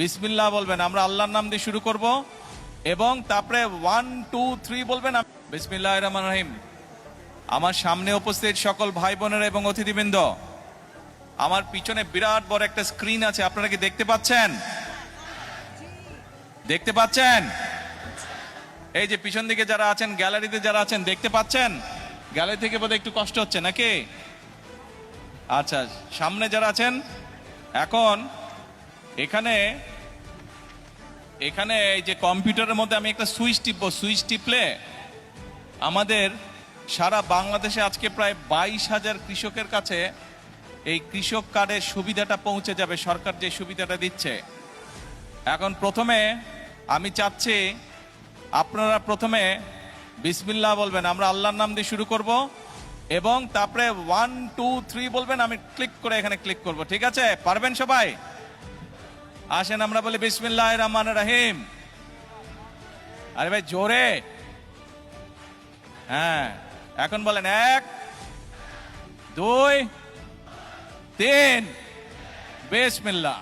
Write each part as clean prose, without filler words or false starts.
বিসমিল্লাহ বলবেন, আমরা আল্লাহর নাম দিয়ে শুরু করব এবং তারপরে 1 2 3 বলবেন। বিসমিল্লাহির রহমানির রহিম। আমার সামনে উপস্থিত সকল ভাই বোনেরা এবং অতিথিবৃন্দ, আমার পিছনে বিরাট বড় একটা স্ক্রিন আছে, আপনারা কি দেখতে পাচ্ছেন? দেখতে পাচ্ছেন? এই যে পিছন দিকে যারা আছেন, গ্যালারিতে যারা আছেন, দেখতে পাচ্ছেন? গ্যালারি থেকে বোধহয় একটু কষ্ট হচ্ছে নাকি? আচ্ছা, সামনে যারা আছেন, এখন এখানে এই যে কম্পিউটারের মধ্যে আমি একটা সুইচ টিপবো, সুইচ টিপলে আমাদের সারা বাংলাদেশে আজকে প্রায় 22,000 কৃষকের কাছে এই কৃষক কার্ডের সুবিধাটা পৌঁছে যাবে, সরকার যে সুবিধাটা দিচ্ছে। এখন প্রথমে আমি চাচ্ছি আপনারা প্রথমে বিসমিল্লাহ বলবেন, আমরা আল্লাহর নাম দিয়ে শুরু করব এবং তারপরে 1 2 3 বলবেন, আমি ক্লিক করে এখানে ক্লিক করব। ঠিক আছে? পারবেন সবাই? আসেন আমরা বলি বিসমিল্লাহির রহমানির রহিম। আরে ভাই জোরে, হ্যাঁ। এখন বলেন 1 2 3 বিসমিল্লাহ।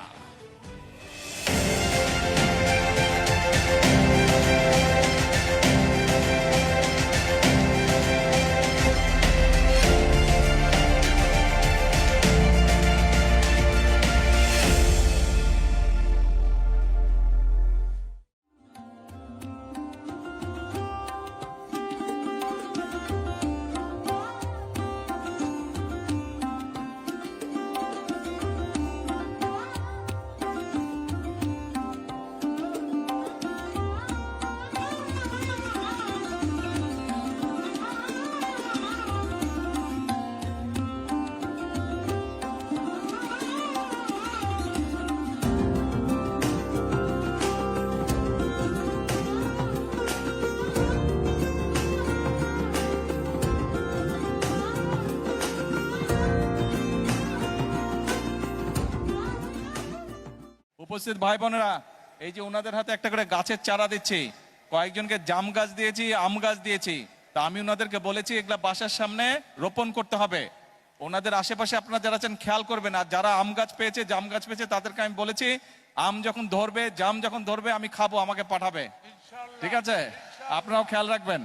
উপস্থিত ভাই বোনেরা, এই যে ওনাদের হাতে একটা করে গাছের চারা দিচ্ছি, কয়েকজনকে জাম গাছ দিয়েছি, আম গাছ দিয়েছি। তা আমি ওনাদেরকে বলেছি এগুলা বাসার সামনে রোপণ করতে হবে। ওনাদের আশেপাশে আপনারা যারা আছেন খেয়াল করবেন, আর যারা আম গাছ পেয়েছে, জাম গাছ পেয়েছে, তাদেরকে আমি বলেছি আম যখন ধরবে, জাম যখন ধরবে আমি খাবো, আমাকে পাঠাবে। ঠিক আছে? আপনারাও খেয়াল রাখবেন।